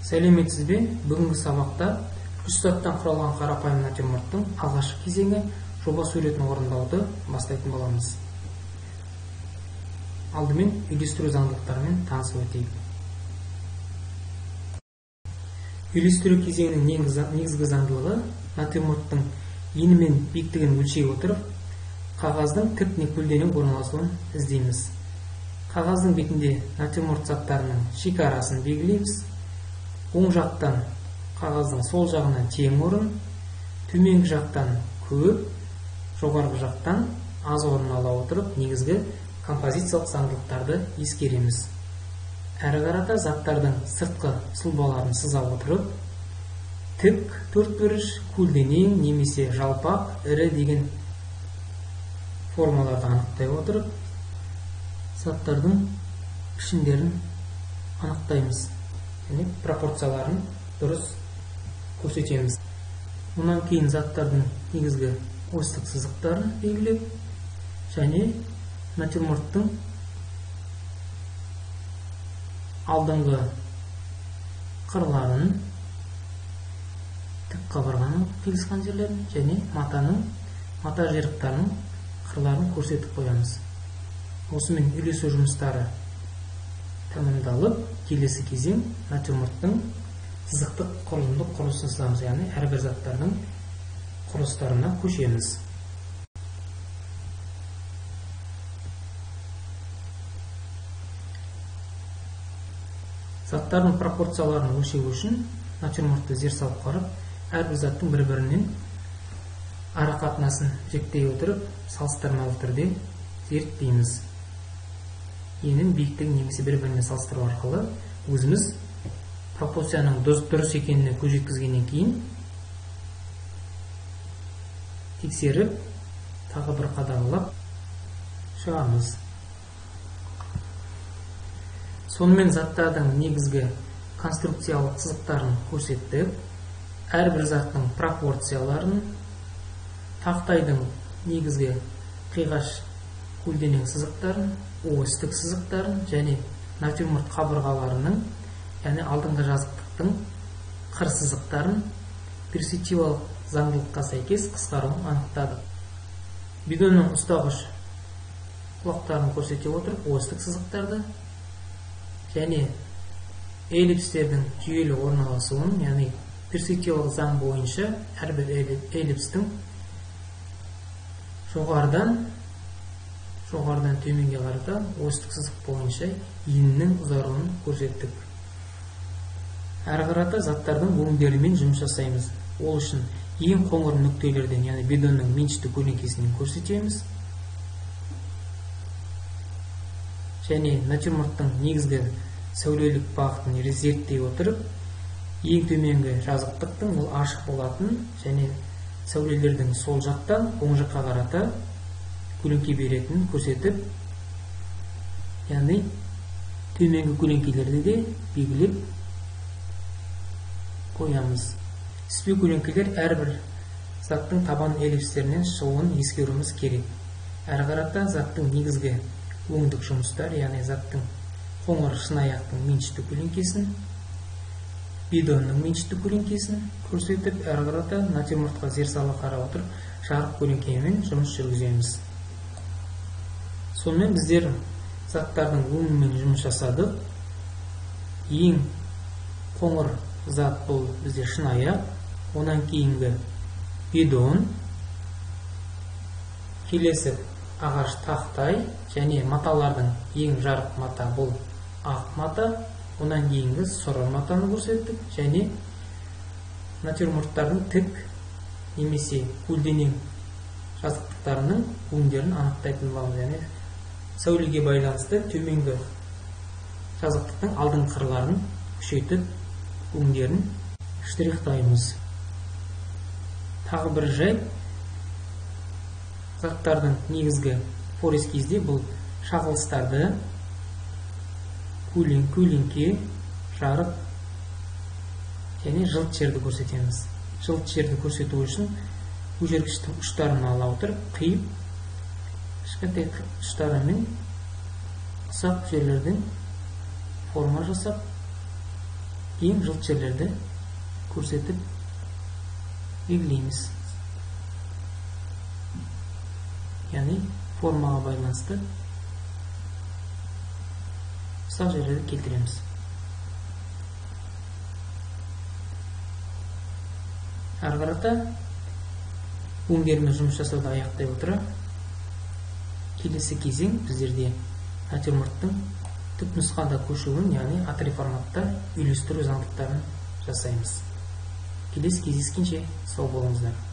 Сәлеметсіз бе? Бүгінгі сабақта үш заттан құралған қарапайым натюрморттың алғашқы кезеңі жоба суретін орындауды бастайтын боламыз. Алдымен үйлестіру заңдылықтарымен танысып өтейік. Үйлестіру кезеңінің негізгі заңдылығы натюрморттың ені мен биіктігін өлшей отырып, қағаздың тік не көлденең орналасуын іздейміз. Қағаздың бетінде натюрморт заттарының шекарасын белгілейміз. Оң жақтан қағаздың сол жағына тең орын, төменгі жақтан көп, жоғарғы жақтан аз орын ала отырып, негізгі композициялық заңдылықтарды ескереміз. Әрі қарата заттардың сыртқы сұлбаларын сыза отырып, тік, төртбұрыш, көлденең немесе жалпақ, ірі деген формаларды анықтай отырып, заттардың пішіндерін анықтаймыз. Және пропорцияларын дұрыс көрсетеміз. Онан кейін заттардың негізгі осьтік сызықтарын белгілеп, және натюрморттың алдыңғы қырларын, тік қабырғаның қиылысқан жерлерін және мата жырықтарының қырларын көрсетіп қоямыз. Осымен үйлесу жұмыстары тәмамдалып, келесі кезең натюрморттың сызықтық құрылымдық құрылысын сызамыз, яғни әрбір заттардың құрылыстарына көшеміз. Заттардың пропорцияларын өлшеу үшін натюрмортты зер салып қарап, әрбір заттың бір-бірінен арақатынасын жіктей отырып, салыстырмалы түрде зерттейміз. Енін биіктігін немесе бір-біріне салыстыру арқылы өзіміз пропорцияның дұрыс екеніне көз жеткізгеннен кейін тексеріп, тағы бір қадағалап шығамыз. Сонымен заттардың негізгі конструкциялық сызықтарын көрсеттік, әрбір заттың пропорцияларын, тақтайдың негізгі қиғаш көлденең сызықтарын, осьтік сызықтарын және натюрморт қабырғаларының, яғни алдыңғы жазықтықтың қыр сызықтарын перспективалық заңдылыққа сәйкес қысқаруын анықтадық. Бидонның ұстағыш құлақтарын көрсете отырып, осьтік сызықтарды және эллипстердің жүйелі орналасуын, яғни перспективалық заң бойынша әрбір эллипстің жоғарыдан төменге қарата осьтік сызық бойынша енінің ұзаруын көрсеттік. Әрі қарата заттардың өңдерімен жұмыс жасаймыз. Ол үшін ең қоңыр нүктелерден, яғни бидонның меншікті көлеңкесінен көрсетеміз. Және натюрморттың негізгі сәулелік бағытын зерттей отырып, ең төменгі жазықтықтың ол ашық болатын және сәулелердің сол жақтан оң жаққа қарата көлеңке беретінін көрсетіп, яғни төменгі көлеңкелерді де белгілеп қоямыз. Түспе көлеңкелер әрбір заттың табан эллипстерінен шығуын ескеруіміз керек. Әрі қарата заттың негізгі өңдік жұмыстар, яғни заттың қоңыр шынаяқтың меншікті көлеңкесін, бидонның меншікті көлеңкесін көрсетіп, әрі қарата натюрмортқа зер сала қарап отырып, жарық көлеңкемен жұмыс жүргіземіз. Сонымен біздер заттардың өңімен жұмыс жасадық. Ең қоңыр зат бұл бізде шынаяқ, онан кейінгі бидон, келесі ағаш тақтай және маталардың ең жарық мата бұл ақ мата, онан кейінгі сұрыр матаны көрсеттік және натюрморттардың тік немесе көлденең жазықтықтарының өңдерін анықтайтын боламыз, яғни сәулеге байланысты төменгі жазықтықтың алдыңғы қырларын күшейтіп өңдерін штрихтаймыз. Тағы бір жай, заттардың негізгі форескизде бұл шағылыстарды көлеңке, жарық және жылт жерді көрсетеміз. Жылт жерді көрсету үшін көтергіштің ұштарын ала отырып, қиып, кішкентай ұштарымен ұсақ жерлерден форма жасап, ең жылт жерлерді көрсетіп белгілейміз. Яғни формаға байланысты ұсақ жерлерді келтіреміз. Ары қарата өңдермен жұмыс жасауды аяқтай отыра, келесі кезең біздерде натюрморттың түпнұсқада көшуін, яғни А3 форматта үйлестіру заңдылықтарын жасаймыз. Келесі кездескенше сау болыңыздар.